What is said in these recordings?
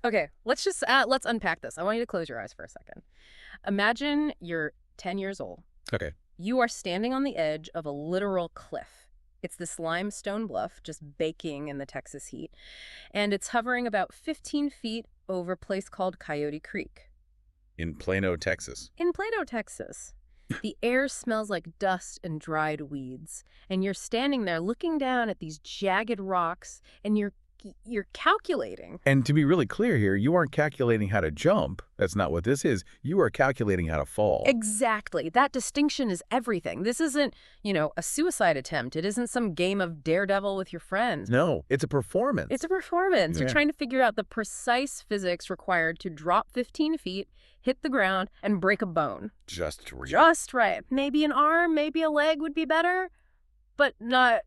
Okay, let's unpack this. I want you to close your eyes for a second. Imagine you're 10 years old. Okay. You are standing on the edge of a literal cliff. It's this limestone bluff just baking in the Texas heat, and it's hovering about 15 feet over a place called Coyote Creek. In Plano, Texas. In Plano, Texas. The air smells like dust and dried weeds, and you're standing there looking down at these jagged rocks, and you're calculating. And to be really clear here, you aren't calculating how to jump. That's not what this is. You are calculating how to fall. Exactly. That distinction is everything. This isn't, a suicide attempt. It isn't some game of daredevil with your friends. No, it's a performance. It's a performance. Yeah. You're trying to figure out the precise physics required to drop 15 feet, hit the ground, and break a bone. Just right. Just right. Maybe an arm, maybe a leg would be better, but not,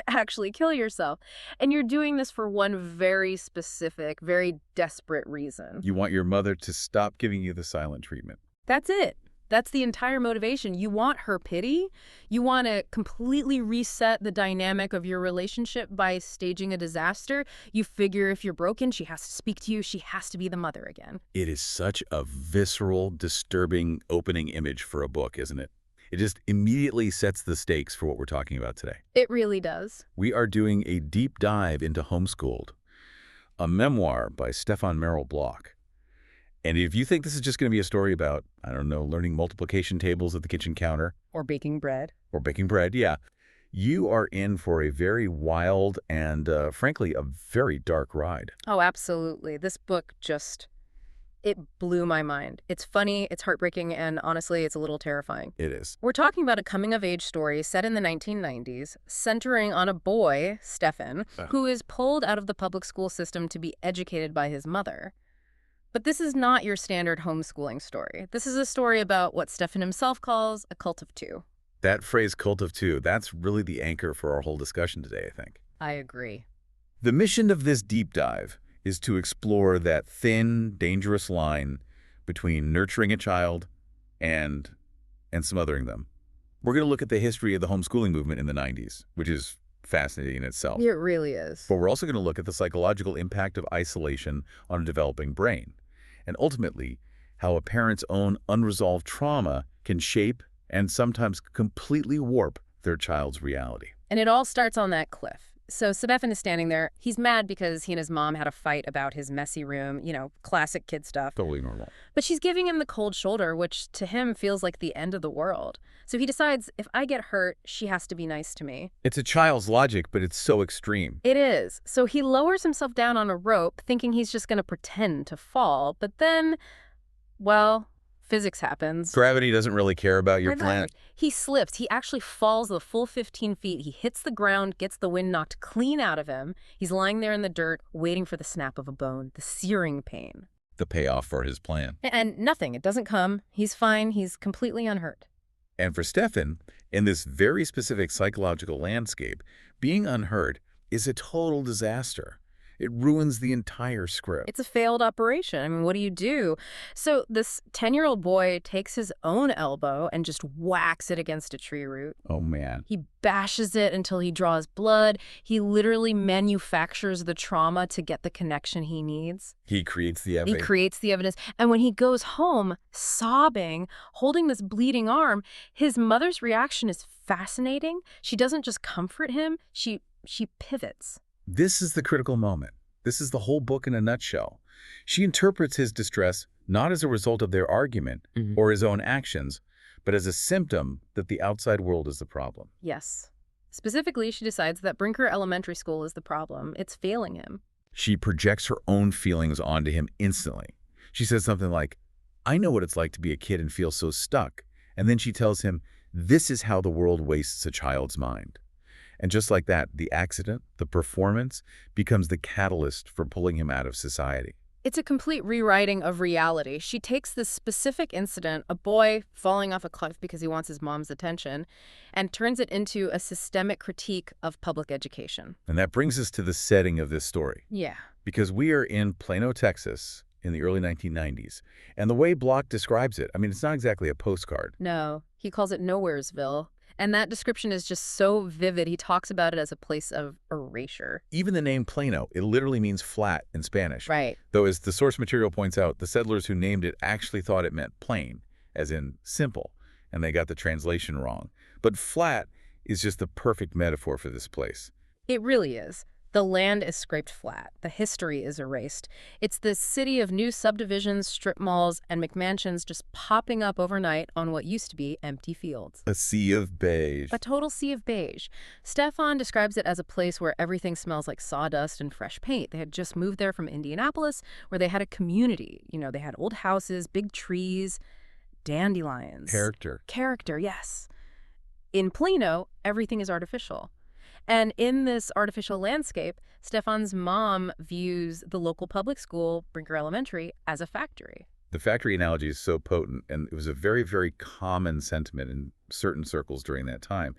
actually kill yourself. And you're doing this for one very specific, very desperate reason. You want your mother to stop giving you the silent treatment. That's it. That's the entire motivation. You want her pity. You want to completely reset the dynamic of your relationship by staging a disaster. You figure if you're broken, she has to speak to you. She has to be the mother again. It is such a visceral, disturbing opening image for a book, isn't it? It just immediately sets the stakes for what we're talking about today. It really does. We are doing a deep dive into Homeschooled, a memoir by Stefan Merrill Block. And if you think this is just going to be a story about, I don't know, learning multiplication tables at the kitchen counter. Or baking bread. Or baking bread, yeah. You are in for a very wild and, frankly, a very dark ride. Oh, absolutely. This book it blew my mind. It's funny, it's heartbreaking, and honestly, it's a little terrifying. It is. We're talking about a coming-of-age story set in the 1990s, centering on a boy, Stefan, who is pulled out of the public school system to be educated by his mother. But this is not your standard homeschooling story. This is a story about what Stefan himself calls a cult of two. That phrase, cult of two, that's really the anchor for our whole discussion today, I think. I agree. The mission of this deep dive is to explore that thin, dangerous line between nurturing a child and smothering them. We're going to look at the history of the homeschooling movement in the 90s, which is fascinating in itself. It really is. But we're also going to look at the psychological impact of isolation on a developing brain, and ultimately, how a parent's own unresolved trauma can shape and sometimes completely warp their child's reality. And it all starts on that cliff. So Stefan is standing there. He's mad because he and his mom had a fight about his messy room, classic kid stuff. Totally normal. But she's giving him the cold shoulder, which to him feels like the end of the world. So he decides, if I get hurt, she has to be nice to me. It's a child's logic, but it's so extreme. It is. So he lowers himself down on a rope, thinking he's just going to pretend to fall. But then, well, physics happens. Gravity doesn't really care about your planet. He slips. He actually falls the full 15 feet. He hits the ground, gets the wind knocked clean out of him. He's lying there in the dirt, waiting for the snap of a bone, the searing pain. The payoff for his plan. And nothing. It doesn't come. He's fine. He's completely unhurt. And for Stefan, in this very specific psychological landscape, being unhurt is a total disaster. It ruins the entire script. It's a failed operation. I mean, what do you do? So this 10-year-old boy takes his own elbow and just whacks it against a tree root. Oh, man. He bashes it until he draws blood. He literally manufactures the trauma to get the connection he needs. He creates the evidence. He creates the evidence. And when he goes home, sobbing, holding this bleeding arm, his mother's reaction is fascinating. She doesn't just comfort him. She pivots. This is the critical moment. This is the whole book in a nutshell. She interprets his distress not as a result of their argument or his own actions, but as a symptom that the outside world is the problem. Yes. Specifically, she decides that Brinker Elementary School is the problem. It's failing him. She projects her own feelings onto him instantly. She says something like, I know what it's like to be a kid and feel so stuck. And then she tells him, this is how the world wastes a child's mind. And just like that, the accident, the performance, becomes the catalyst for pulling him out of society. It's a complete rewriting of reality. She takes this specific incident, a boy falling off a cliff because he wants his mom's attention, and turns it into a systemic critique of public education. And that brings us to the setting of this story. Yeah. Because we are in Plano, Texas, in the early 1990s. And the way Block describes it, I mean, it's not exactly a postcard. No, he calls it Nowheresville. And that description is just so vivid. He talks about it as a place of erasure. Even the name Plano, it literally means flat in Spanish. Right. Though as the source material points out, the settlers who named it actually thought it meant plain, as in simple, and they got the translation wrong. But flat is just the perfect metaphor for this place. It really is. The land is scraped flat. The history is erased. It's this city of new subdivisions, strip malls, and McMansions just popping up overnight on what used to be empty fields. A sea of beige. A total sea of beige. Stefan describes it as a place where everything smells like sawdust and fresh paint. They had just moved there from Indianapolis, where they had a community. You know, they had old houses, big trees, dandelions. Character, yes. In Plano, everything is artificial. And in this artificial landscape, Stefan's mom views the local public school, Brinker Elementary, as a factory. The factory analogy is so potent, and it was a very, very common sentiment in certain circles during that time.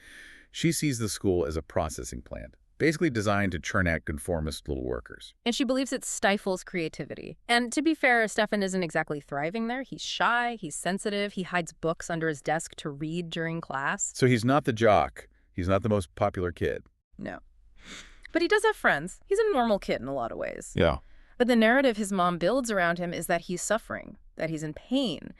She sees the school as a processing plant, basically designed to churn out conformist little workers. And she believes it stifles creativity. And to be fair, Stefan isn't exactly thriving there. He's shy, he's sensitive, he hides books under his desk to read during class. So he's not the jock. He's not the most popular kid. No. But he does have friends. He's a normal kid in a lot of ways. Yeah. But the narrative his mom builds around him is that he's suffering, that he's in pain.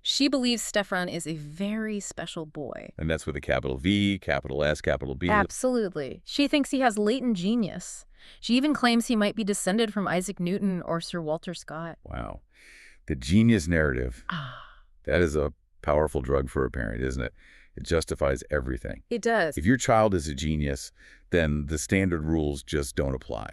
She believes Stefan is a very special boy. And that's with a capital V, capital S, capital B. Absolutely. She thinks he has latent genius. She even claims he might be descended from Isaac Newton or Sir Walter Scott. Wow. The genius narrative. That is a powerful drug for a parent, isn't it? It justifies everything. It does. If your child is a genius, then the standard rules just don't apply.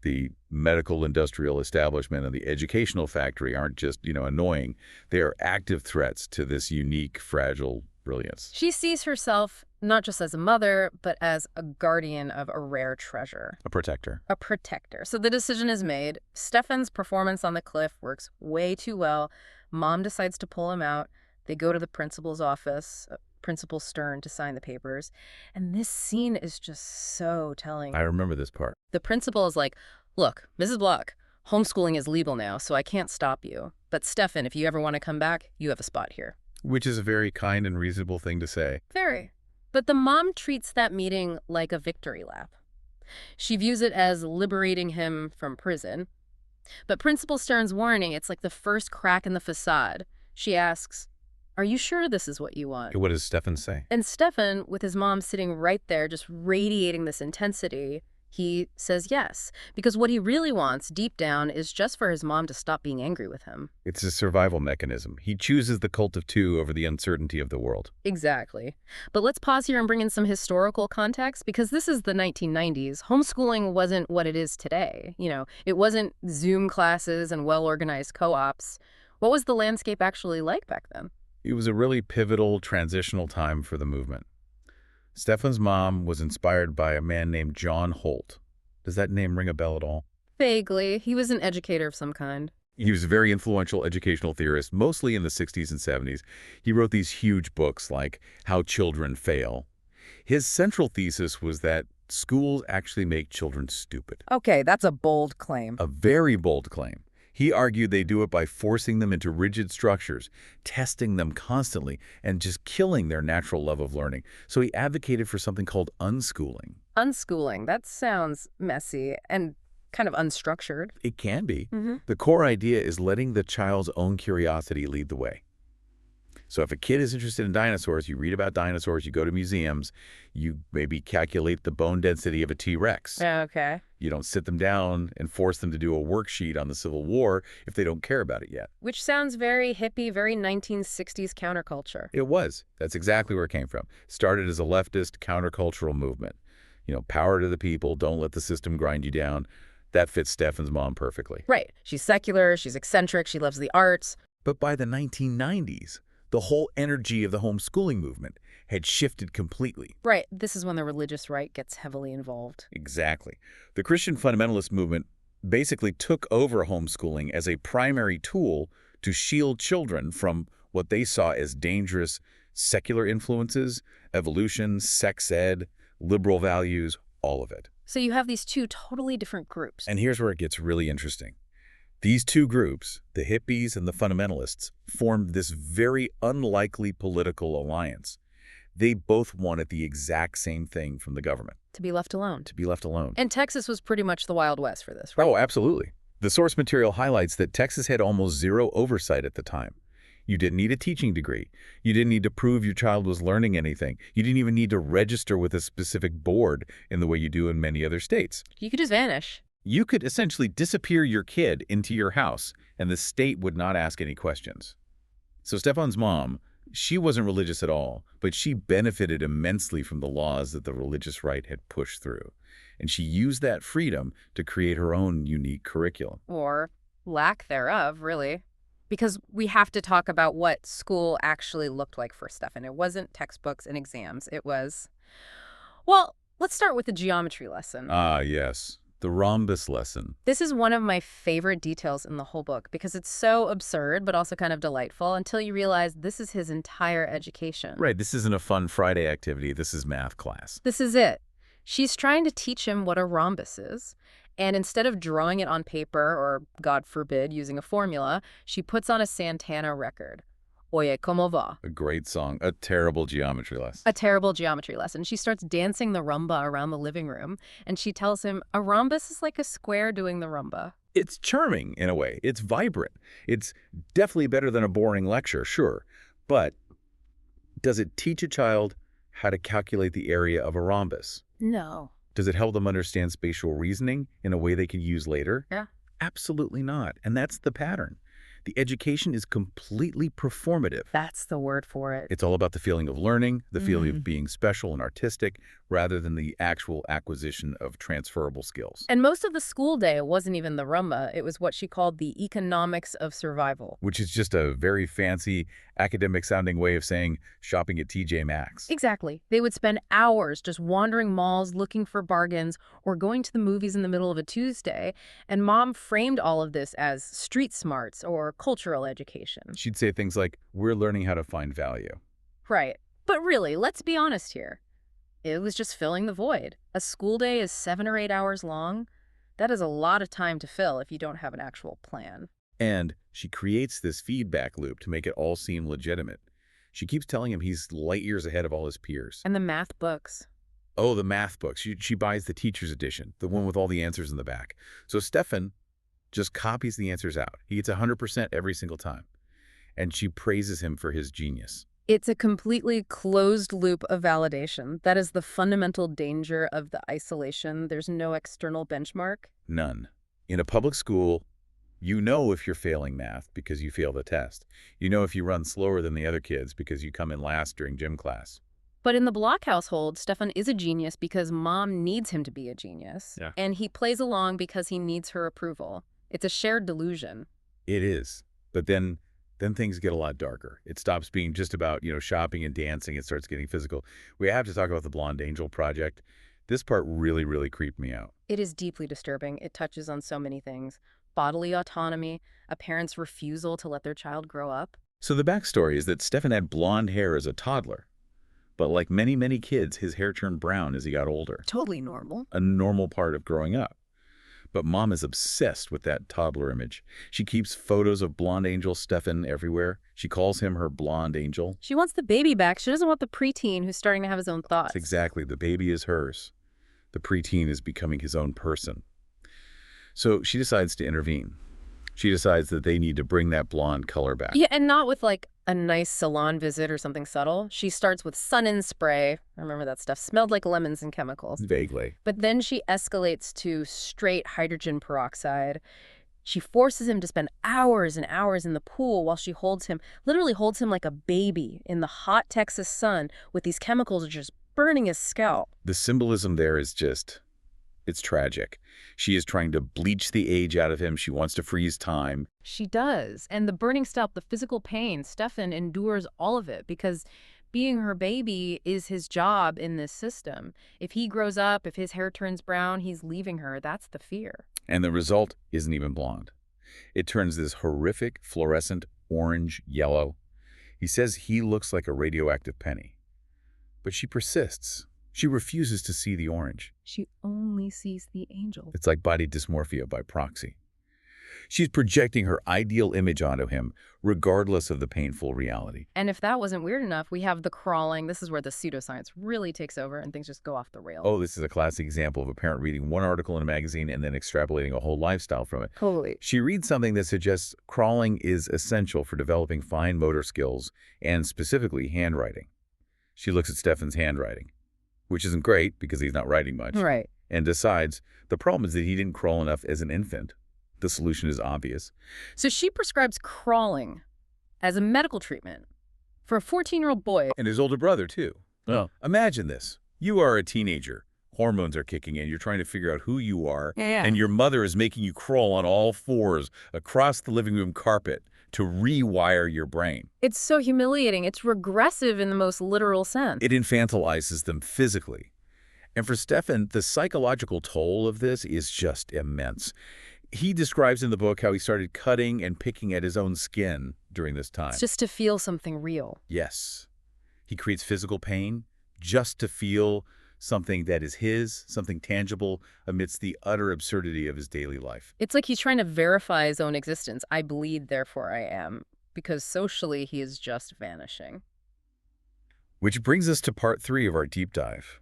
The medical industrial establishment and the educational factory aren't just, annoying. They are active threats to this unique, fragile brilliance. She sees herself not just as a mother, but as a guardian of a rare treasure. A protector. A protector. So the decision is made. Stefan's performance on the cliff works way too well. Mom decides to pull him out. They go to the principal's office, Principal Stern, to sign the papers. And this scene is just so telling. I remember this part. The principal is like, look, Mrs. Block, homeschooling is legal now, so I can't stop you. But Stefan, if you ever want to come back, you have a spot here. Which is a very kind and reasonable thing to say. Very. But the mom treats that meeting like a victory lap. She views it as liberating him from prison. But Principal Stern's warning, it's like the first crack in the facade. She asks, are you sure this is what you want? What does Stefan say? And Stefan, with his mom sitting right there, just radiating this intensity, he says yes. Because what he really wants, deep down, is just for his mom to stop being angry with him. It's a survival mechanism. He chooses the cult of two over the uncertainty of the world. Exactly. But let's pause here and bring in some historical context, because this is the 1990s. Homeschooling wasn't what it is today. It wasn't Zoom classes and well-organized co-ops. What was the landscape actually like back then? It was a really pivotal, transitional time for the movement. Stefan's mom was inspired by a man named John Holt. Does that name ring a bell at all? Vaguely. He was an educator of some kind. He was a very influential educational theorist, mostly in the 60s and 70s. He wrote these huge books like How Children Fail. His central thesis was that schools actually make children stupid. Okay, that's a bold claim. A very bold claim. He argued they do it by forcing them into rigid structures, testing them constantly, and just killing their natural love of learning. So he advocated for something called unschooling. Unschooling, that sounds messy and kind of unstructured. It can be. The core idea is letting the child's own curiosity lead the way. So if a kid is interested in dinosaurs, you read about dinosaurs, you go to museums, you maybe calculate the bone density of a T-Rex. Okay. You don't sit them down and force them to do a worksheet on the Civil War if they don't care about it yet. Which sounds very hippie, very 1960s counterculture. It was. That's exactly where it came from. Started as a leftist countercultural movement. Power to the people, don't let the system grind you down. That fits Stefan's mom perfectly. Right. She's secular, she's eccentric, she loves the arts. But by the 1990s, the whole energy of the homeschooling movement had shifted completely. Right. This is when the religious right gets heavily involved. Exactly. The Christian fundamentalist movement basically took over homeschooling as a primary tool to shield children from what they saw as dangerous secular influences, evolution, sex ed, liberal values, all of it. So you have these two totally different groups. And here's where it gets really interesting. These two groups, the hippies and the fundamentalists, formed this very unlikely political alliance. They both wanted the exact same thing from the government, To be left alone. to be left alone. And Texas was pretty much the Wild West for this, right? Oh, absolutely. The source material highlights that Texas had almost zero oversight at the time. You didn't need a teaching degree. You didn't need to prove your child was learning anything. You didn't even need to register with a specific board in the way you do in many other states. You could just vanish. You could essentially disappear your kid into your house, and the state would not ask any questions. So Stefan's mom, she wasn't religious at all, but she benefited immensely from the laws that the religious right had pushed through. And she used that freedom to create her own unique curriculum. Or lack thereof, really. Because we have to talk about what school actually looked like for Stefan. It wasn't textbooks and exams. It was, well, let's start with the geometry lesson. Ah, yes. The rhombus lesson. This is one of my favorite details in the whole book because it's so absurd but also kind of delightful until you realize this is his entire education. Right, this isn't a fun Friday activity. This is math class. This is it. She's trying to teach him what a rhombus is. And instead of drawing it on paper or, God forbid, using a formula, she puts on a Santana record. Oye, como va? A great song. A terrible geometry lesson. A terrible geometry lesson. She starts dancing the rumba around the living room, and she tells him a rhombus is like a square doing the rumba. It's charming in a way. It's vibrant. It's definitely better than a boring lecture, sure. But does it teach a child how to calculate the area of a rhombus? No. Does it help them understand spatial reasoning in a way they can use later? Yeah. Absolutely not. And that's the pattern. The education is completely performative. That's the word for it. It's all about the feeling of learning, the feeling of being special and artistic, rather than the actual acquisition of transferable skills. And most of the school day wasn't even the rumba. It was what she called the economics of survival. Which is just a very fancy, academic-sounding way of saying shopping at TJ Maxx. Exactly. They would spend hours just wandering malls looking for bargains or going to the movies in the middle of a Tuesday, and Mom framed all of this as street smarts or cultural education. She'd say things like, we're learning how to find value. Right. But really, let's be honest here. It was just filling the void. A school day is 7 or 8 hours long. That is a lot of time to fill if you don't have an actual plan. And she creates this feedback loop to make it all seem legitimate. She keeps telling him he's light years ahead of all his peers. And the math books. Oh, the math books. She buys the teacher's edition, the one with all the answers in the back. So Stefan just copies the answers out. He gets 100% every single time. And she praises him for his genius. It's a completely closed loop of validation. That is the fundamental danger of the isolation. There's no external benchmark. None. In a public school, you know if you're failing math because you fail the test. You know if you run slower than the other kids because you come in last during gym class. But in the Block household, Stefan is a genius because Mom needs him to be a genius. Yeah. And he plays along because he needs her approval. It's a shared delusion. It is. But then things get a lot darker. It stops being just about, shopping and dancing. It starts getting physical. We have to talk about the Blonde Angel project. This part really, really creeped me out. It is deeply disturbing. It touches on so many things. Bodily autonomy, a parent's refusal to let their child grow up. So the backstory is that Stefan had blonde hair as a toddler. But like many, many kids, his hair turned brown as he got older. Totally normal. A normal part of growing up. But Mom is obsessed with that toddler image. She keeps photos of blonde angel Stefan everywhere. She calls him her blonde angel. She wants the baby back. She doesn't want the preteen who's starting to have his own thoughts. Exactly. The baby is hers. The preteen is becoming his own person. So she decides to intervene. She decides that they need to bring that blonde color back. Yeah, and not with like a nice salon visit or something subtle. She starts with sun-in spray. I remember that stuff smelled like lemons and chemicals. Vaguely. But then she escalates to straight hydrogen peroxide. She forces him to spend hours and hours in the pool while she literally holds him like a baby in the hot Texas sun with these chemicals just burning his scalp. The symbolism there is it's tragic. She is trying to bleach the age out of him. She wants to freeze time. She does. And the burning scalp, the physical pain, Stefan endures all of it because being her baby is his job in this system. If he grows up, if his hair turns brown, he's leaving her. That's the fear. And the result isn't even blonde. It turns this horrific fluorescent orange yellow. He says he looks like a radioactive penny. But she persists. She refuses to see the orange. She only sees the angel. It's like body dysmorphia by proxy. She's projecting her ideal image onto him, regardless of the painful reality. And if that wasn't weird enough, we have the crawling. This is where the pseudoscience really takes over and things just go off the rails. Oh, this is a classic example of a parent reading one article in a magazine and then extrapolating a whole lifestyle from it. Totally. She reads something that suggests crawling is essential for developing fine motor skills and specifically handwriting. She looks at Stefan's handwriting, which isn't great because he's not writing much, Right. and decides the problem is that he didn't crawl enough as an infant. The solution is obvious. So she prescribes crawling as a medical treatment for a 14-year-old boy. And his older brother, too. Oh. Imagine this. You are a teenager. Hormones are kicking in. You're trying to figure out who you are. Yeah. And your mother is making you crawl on all fours across the living room carpet to rewire your brain. It's so humiliating. It's regressive in the most literal sense. It infantilizes them physically. And for Stefan, the psychological toll of this is just immense. He describes in the book how he started cutting and picking at his own skin during this time. It's just to feel something real. Yes. He creates physical pain just to feel something that is his, something tangible amidst the utter absurdity of his daily life. It's like he's trying to verify his own existence. I bleed, therefore I am. Because socially, he is just vanishing. Which brings us to part 3 of our deep dive,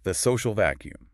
the social vacuum.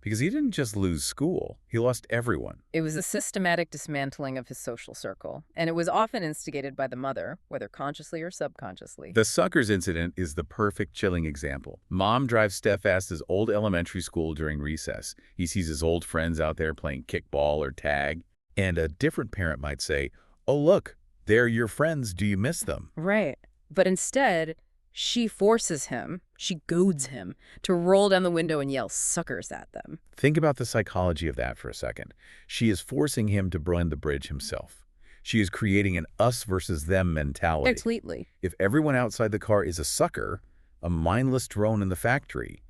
Because he didn't just lose school, he lost everyone. It was a systematic dismantling of his social circle, and it was often instigated by the mother, whether consciously or subconsciously. The suckers incident is the perfect chilling example. Mom drives Steph past his old elementary school during recess. He sees his old friends out there playing kickball or tag. And a different parent might say, "Oh, look, they're your friends. Do you miss them?" Right. But instead, she forces him, she goads him, to roll down the window and yell suckers at them. Think about the psychology of that for a second. She is forcing him to burn the bridge himself. She is creating an us versus them mentality. Completely. If everyone outside the car is a sucker, a mindless drone in the factory,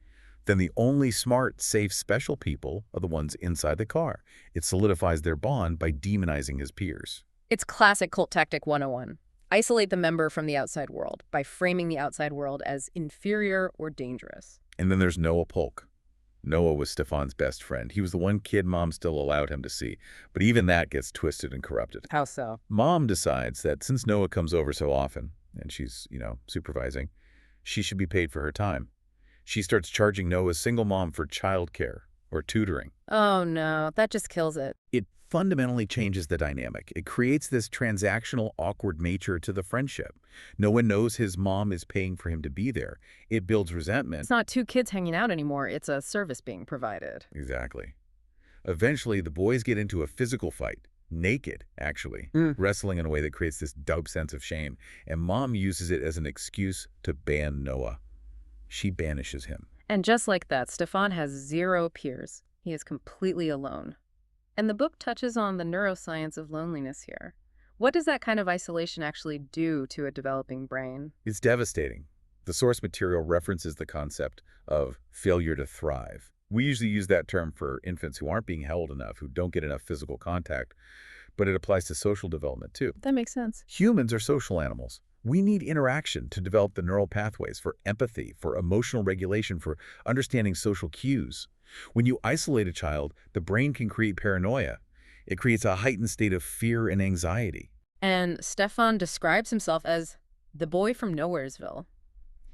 then the only smart, safe, special people are the ones inside the car. It solidifies their bond by demonizing his peers. It's classic cult tactic 101. Isolate the member from the outside world by framing the outside world as inferior or dangerous. And then there's Noah Polk. Noah was Stefan's best friend. He was the one kid Mom still allowed him to see. But even that gets twisted and corrupted. How so? Mom decides that since Noah comes over so often, and she's, supervising, she should be paid for her time. She starts charging Noah's single mom for childcare or tutoring. Oh no, that just kills it. It fundamentally changes the dynamic. It creates this transactional, awkward nature to the friendship. No one knows his mom is paying for him to be there. It builds resentment. It's not two kids hanging out anymore, it's a service being provided. Exactly. Eventually, the boys get into a physical fight. Naked, actually. Wrestling in a way that creates this dope sense of shame. And Mom uses it as an excuse to ban Noah. She banishes him. And just like that, Stefan has zero peers. He is completely alone. And the book touches on the neuroscience of loneliness here. What does that kind of isolation actually do to a developing brain? It's devastating. The source material references the concept of failure to thrive. We usually use that term for infants who aren't being held enough, who don't get enough physical contact, but it applies to social development too. That makes sense. Humans are social animals. We need interaction to develop the neural pathways for empathy, for emotional regulation, for understanding social cues. When you isolate a child, the brain can create paranoia. It creates a heightened state of fear and anxiety. And Stefan describes himself as the boy from Nowheresville.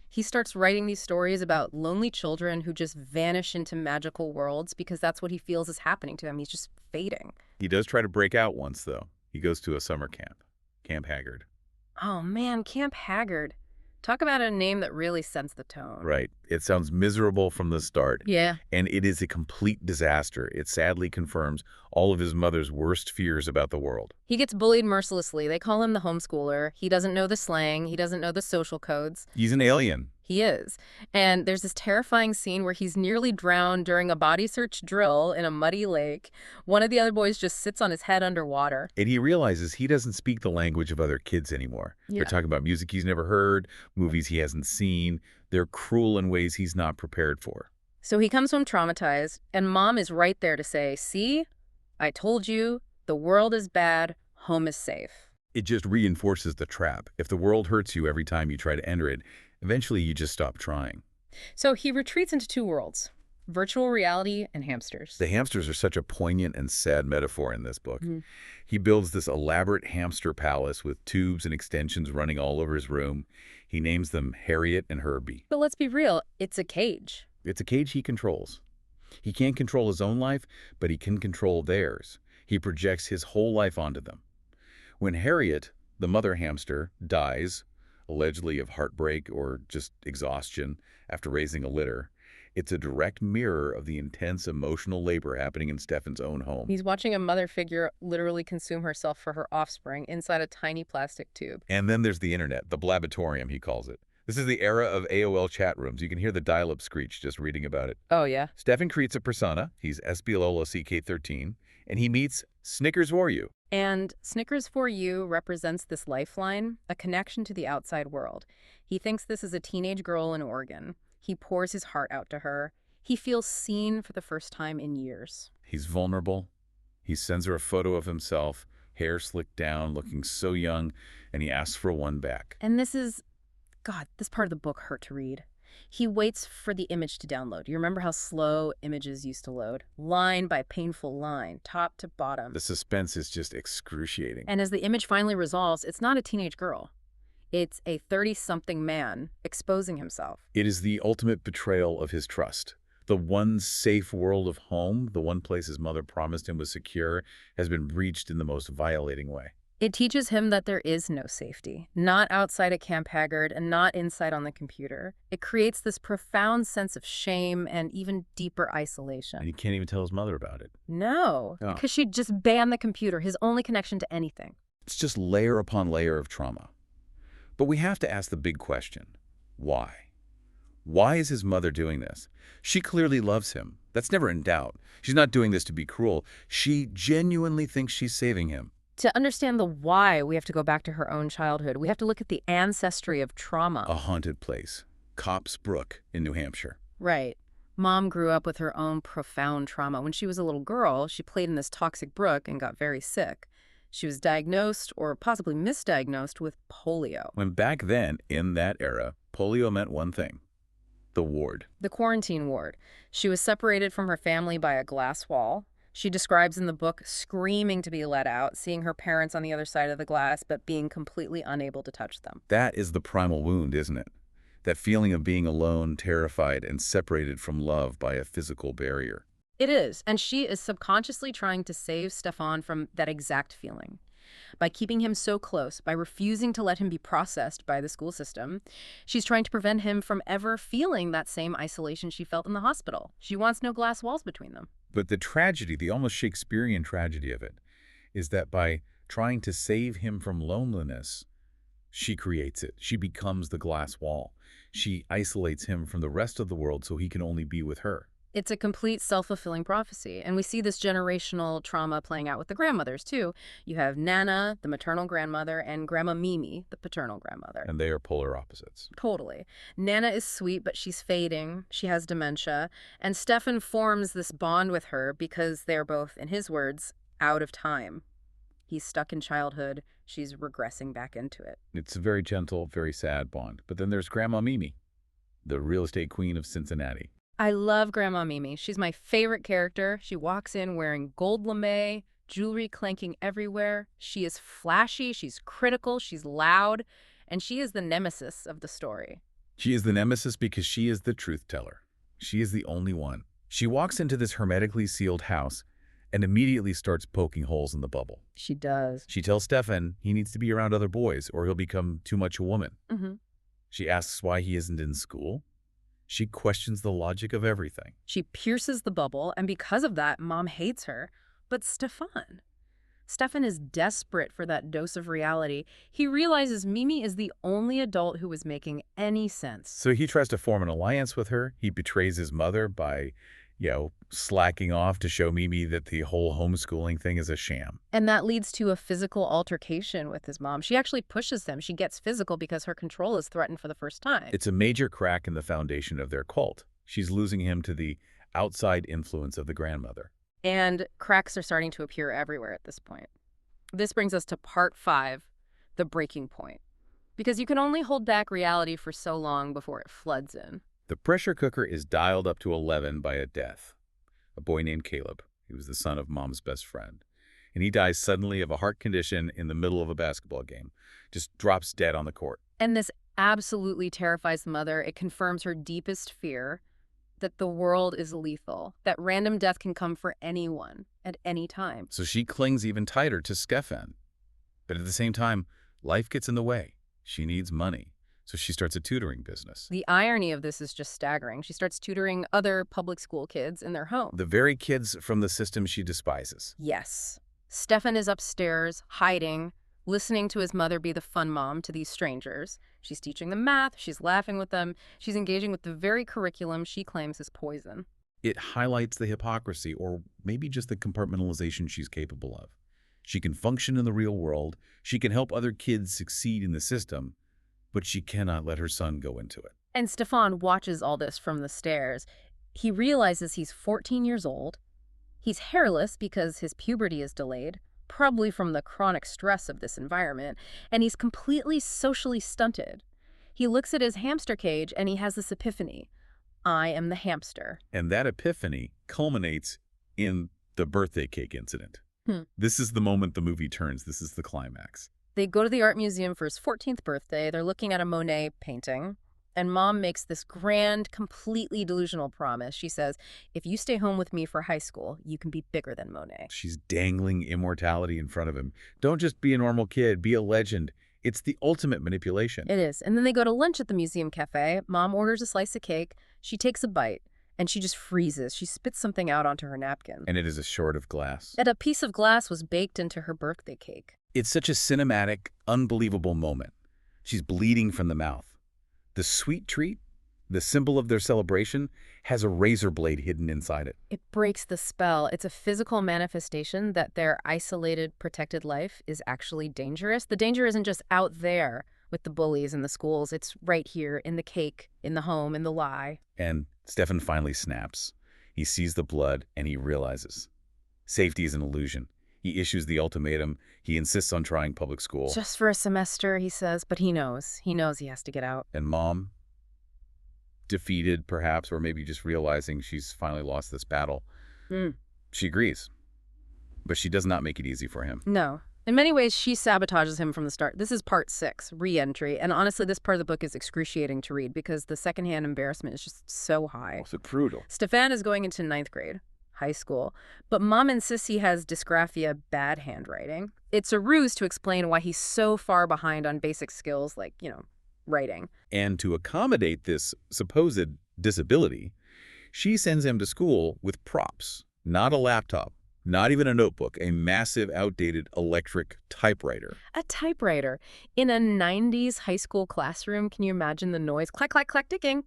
He starts writing these stories about lonely children who just vanish into magical worlds because that's what he feels is happening to him. He's just fading. He does try to break out once, though. He goes to a summer camp, Camp Haggard. Oh man, Camp Haggard. Talk about a name that really sets the tone. Right. It sounds miserable from the start. Yeah. And it is a complete disaster. It sadly confirms all of his mother's worst fears about the world. He gets bullied mercilessly. They call him the homeschooler. He doesn't know the slang. He doesn't know the social codes. He's an alien. He is. And there's this terrifying scene where he's nearly drowned during a body search drill in a muddy lake. One of the other boys just sits on his head underwater. And he realizes he doesn't speak the language of other kids anymore. Yeah. They're talking about music he's never heard, movies he hasn't seen. They're cruel in ways he's not prepared for. So he comes home traumatized, and Mom is right there to say, see, I told you, the world is bad, home is safe. It just reinforces the trap. If the world hurts you every time you try to enter it, eventually you just stop trying. So he retreats into two worlds. Virtual reality and hamsters. The hamsters are such a poignant and sad metaphor in this book. Mhm. He builds this elaborate hamster palace with tubes and extensions running all over his room. He names them Harriet and Herbie. But let's be real, it's a cage. It's a cage he controls. He can't control his own life, but he can control theirs. He projects his whole life onto them. When Harriet, the mother hamster, dies, allegedly of heartbreak or just exhaustion after raising a litter, it's a direct mirror of the intense emotional labor happening in Stefan's own home. He's watching a mother figure literally consume herself for her offspring inside a tiny plastic tube. And then there's the internet, the blabatorium, he calls it. This is the era of AOL chat rooms. You can hear the dial-up screech just reading about it. Oh, yeah? Stefan creates a persona. He's SBLOLCK13, and he meets Snickers for You. And Snickers for You represents this lifeline, a connection to the outside world. He thinks this is a teenage girl in Oregon. He pours his heart out to her. He feels seen for the first time in years. He's vulnerable. He sends her a photo of himself, hair slicked down, looking so young, and he asks for one back. And God, this part of the book hurt to read. He waits for the image to download. You remember how slow images used to load? Line by painful line, top to bottom. The suspense is just excruciating. And as the image finally resolves, it's not a teenage girl. It's a 30-something man exposing himself. It is the ultimate betrayal of his trust. The one safe world of home, the one place his mother promised him was secure, has been breached in the most violating way. It teaches him that there is no safety, not outside at Camp Haggard and not inside on the computer. It creates this profound sense of shame and even deeper isolation. And he can't even tell his mother about it. No, Oh. because she'd just banned the computer, his only connection to anything. It's just layer upon layer of trauma. But we have to ask the big question. Why? Why is his mother doing this? She clearly loves him. That's never in doubt. She's not doing this to be cruel. She genuinely thinks she's saving him. To understand the why, we have to go back to her own childhood. We have to look at the ancestry of trauma. A haunted place. Copp's Brook in New Hampshire. Right. Mom grew up with her own profound trauma. When she was a little girl, she played in this toxic brook and got very sick. She was diagnosed, or possibly misdiagnosed, with polio. When back then, in that era, polio meant one thing. The ward. The quarantine ward. She was separated from her family by a glass wall. She describes in the book screaming to be let out, seeing her parents on the other side of the glass, but being completely unable to touch them. That is the primal wound, isn't it? That feeling of being alone, terrified, and separated from love by a physical barrier. It is, and she is subconsciously trying to save Stefan from that exact feeling. By keeping him so close, by refusing to let him be processed by the school system, she's trying to prevent him from ever feeling that same isolation she felt in the hospital. She wants no glass walls between them. But the tragedy, the almost Shakespearean tragedy of it, is that by trying to save him from loneliness, she creates it. She becomes the glass wall. She isolates him from the rest of the world so he can only be with her. It's a complete self-fulfilling prophecy, and we see this generational trauma playing out with the grandmothers, too. You have Nana, the maternal grandmother, and Grandma Mimi, the paternal grandmother. And they are polar opposites. Totally. Nana is sweet, but she's fading. She has dementia. And Stefan forms this bond with her because they're both, in his words, out of time. He's stuck in childhood. She's regressing back into it. It's a very gentle, very sad bond. But then there's Grandma Mimi, the real estate queen of Cincinnati. I love Grandma Mimi. She's my favorite character. She walks in wearing gold lame, jewelry clanking everywhere. She is flashy, she's critical, she's loud, and she is the nemesis of the story. She is the nemesis because she is the truth teller. She is the only one. She walks into this hermetically sealed house and immediately starts poking holes in the bubble. She does. She tells Stefan he needs to be around other boys or he'll become too much a woman. She asks why he isn't in school. She questions the logic of everything. She pierces the bubble, and because of that, Mom hates her. But Stefan is desperate for that dose of reality. He realizes Mimi is the only adult who is making any sense. So he tries to form an alliance with her. He betrays his mother by, slacking off to show Mimi that the whole homeschooling thing is a sham. And that leads to a physical altercation with his mom. She actually pushes them. She gets physical because her control is threatened for the first time. It's a major crack in the foundation of their cult. She's losing him to the outside influence of the grandmother. And cracks are starting to appear everywhere at this point. This brings us to part 5, the breaking point. Because you can only hold back reality for so long before it floods in. The pressure cooker is dialed up to 11 by a death. A boy named Caleb. He was the son of Mom's best friend. And he dies suddenly of a heart condition in the middle of a basketball game. Just drops dead on the court. And this absolutely terrifies the mother. It confirms her deepest fear that the world is lethal, that random death can come for anyone at any time. So she clings even tighter to Stefan. But at the same time, life gets in the way. She needs money. So she starts a tutoring business. The irony of this is just staggering. She starts tutoring other public school kids in their home. The very kids from the system she despises. Yes. Stefan is upstairs, hiding, listening to his mother be the fun mom to these strangers. She's teaching them math, she's laughing with them, she's engaging with the very curriculum she claims is poison. It highlights the hypocrisy, or maybe just the compartmentalization she's capable of. She can function in the real world, she can help other kids succeed in the system, but she cannot let her son go into it. And Stefan watches all this from the stairs. He realizes he's 14 years old. He's hairless because his puberty is delayed, probably from the chronic stress of this environment, and he's completely socially stunted. He looks at his hamster cage and he has this epiphany. I am the hamster. And that epiphany culminates in the birthday cake incident. This is the moment the movie turns. This is the climax. They go to the art museum for his 14th birthday. They're looking at a Monet painting. And Mom makes this grand, completely delusional promise. She says, if you stay home with me for high school, you can be bigger than Monet. She's dangling immortality in front of him. Don't just be a normal kid, be a legend. It's the ultimate manipulation. It is. And then they go to lunch at the museum cafe. Mom orders a slice of cake. She takes a bite, and she just freezes. She spits something out onto her napkin. And it is a short of glass. And a piece of glass was baked into her birthday cake. It's such a cinematic, unbelievable moment. She's bleeding from the mouth. The sweet treat, the symbol of their celebration, has a razor blade hidden inside it. It breaks the spell. It's a physical manifestation that their isolated, protected life is actually dangerous. The danger isn't just out there with the bullies in the schools. It's right here in the cake, in the home, in the lie. And Stefan finally snaps. He sees the blood and he realizes safety is an illusion. He issues the ultimatum. He insists on trying public school. Just for a semester, he says, but he knows. He knows he has to get out. And Mom, defeated perhaps, or maybe just realizing she's finally lost this battle, she agrees. But she does not make it easy for him. No. In many ways, she sabotages him from the start. This is part 6, re-entry. And honestly, this part of the book is excruciating to read because the secondhand embarrassment is just so high. Also brutal. Stefan is going into 9th grade. High school, but Mom insists he has dysgraphia, bad handwriting. It's a ruse to explain why he's so far behind on basic skills like, writing. And to accommodate this supposed disability, she sends him to school with props, not a laptop, not even a notebook, a massive, outdated electric typewriter. A typewriter. In a 90s high school classroom, can you imagine the noise? Clack, clack, clack, ticking.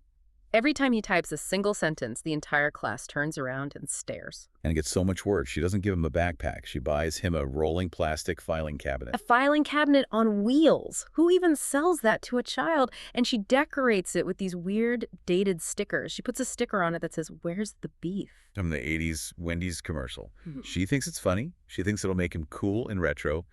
Every time he types a single sentence, the entire class turns around and stares. And it gets so much worse. She doesn't give him a backpack. She buys him a rolling plastic filing cabinet. A filing cabinet on wheels. Who even sells that to a child? And she decorates it with these weird dated stickers. She puts a sticker on it that says, "Where's the beef?" From the 80s Wendy's commercial. She thinks it's funny. She thinks it'll make him cool and retro.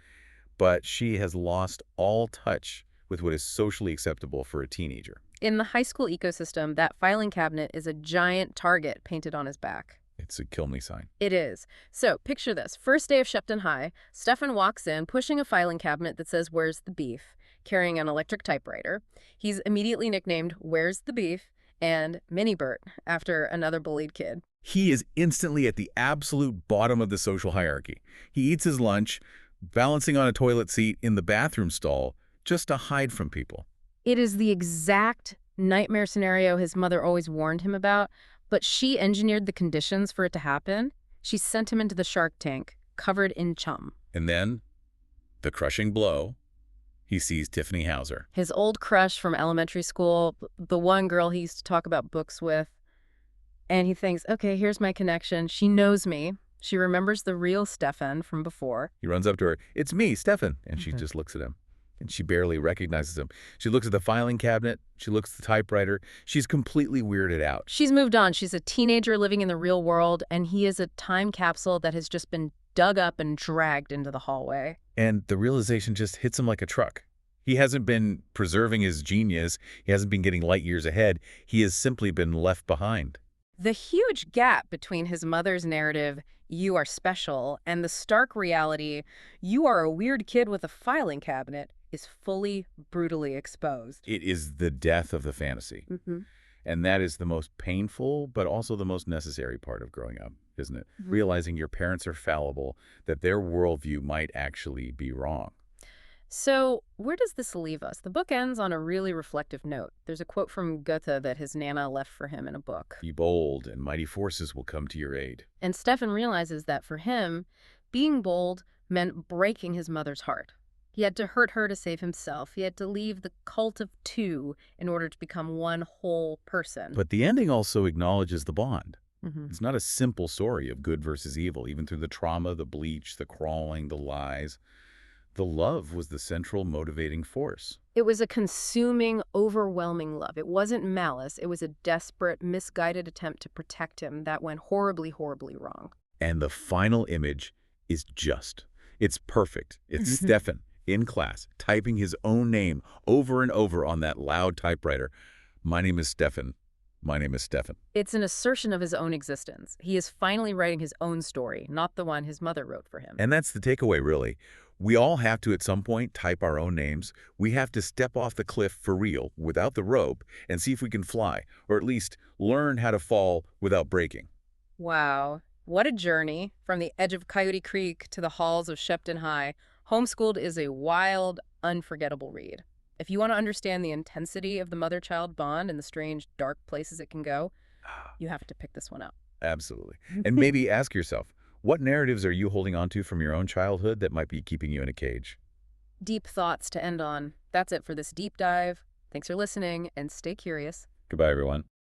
But she has lost all touch with what is socially acceptable for a teenager. In the high school ecosystem, that filing cabinet is a giant target painted on his back. It's a kill me sign. It is. So picture this. First day of Shepton High, Stefan walks in, pushing a filing cabinet that says, "Where's the beef?" carrying an electric typewriter. He's immediately nicknamed Where's the Beef and Mini Bert after another bullied kid. He is instantly at the absolute bottom of the social hierarchy. He eats his lunch, balancing on a toilet seat in the bathroom stall, just to hide from people. It is the exact nightmare scenario his mother always warned him about, but she engineered the conditions for it to happen. She sent him into the shark tank, covered in chum. And then, the crushing blow, he sees Tiffany Hauser. His old crush from elementary school, the one girl he used to talk about books with. And he thinks, okay, here's my connection. She knows me. She remembers the real Stefan from before. He runs up to her. "It's me, Stefan." And she just looks at him. And she barely recognizes him. She looks at the filing cabinet. She looks at the typewriter. She's completely weirded out. She's moved on. She's a teenager living in the real world, and he is a time capsule that has just been dug up and dragged into the hallway. And the realization just hits him like a truck. He hasn't been preserving his genius. He hasn't been getting light years ahead. He has simply been left behind. The huge gap between his mother's narrative, "You are special," and the stark reality, "You are a weird kid with a filing cabinet," is fully, brutally exposed. It is the death of the fantasy. And that is the most painful, but also the most necessary part of growing up, isn't it? Realizing your parents are fallible, that their worldview might actually be wrong. So, where does this leave us? The book ends on a really reflective note. There's a quote from Goethe that his Nana left for him in a book. Be bold, and mighty forces will come to your aid. And Stefan realizes that for him, being bold meant breaking his mother's heart. He had to hurt her to save himself. He had to leave the cult of two in order to become one whole person. But the ending also acknowledges the bond. Mhm. It's not a simple story of good versus evil, even through the trauma, the bleach, the crawling, the lies. The love was the central motivating force. It was a consuming, overwhelming love. It wasn't malice. It was a desperate, misguided attempt to protect him that went horribly, horribly wrong. And the final image is just. It's perfect. It's Stefan in class, typing his own name over and over on that loud typewriter. My name is Stefan. My name is Stefan. It's an assertion of his own existence. He is finally writing his own story, not the one his mother wrote for him. And that's the takeaway, really. We all have to, at some point, type our own names. We have to step off the cliff for real, without the rope, and see if we can fly, or at least learn how to fall without breaking. Wow, what a journey from the edge of Coyote Creek to the halls of Shepton High. Homeschooled is a wild, unforgettable read. If you want to understand the intensity of the mother-child bond and the strange, dark places it can go, you have to pick this one up. Absolutely. And maybe ask yourself, what narratives are you holding onto from your own childhood that might be keeping you in a cage? Deep thoughts to end on. That's it for this deep dive. Thanks for listening, and stay curious. Goodbye, everyone.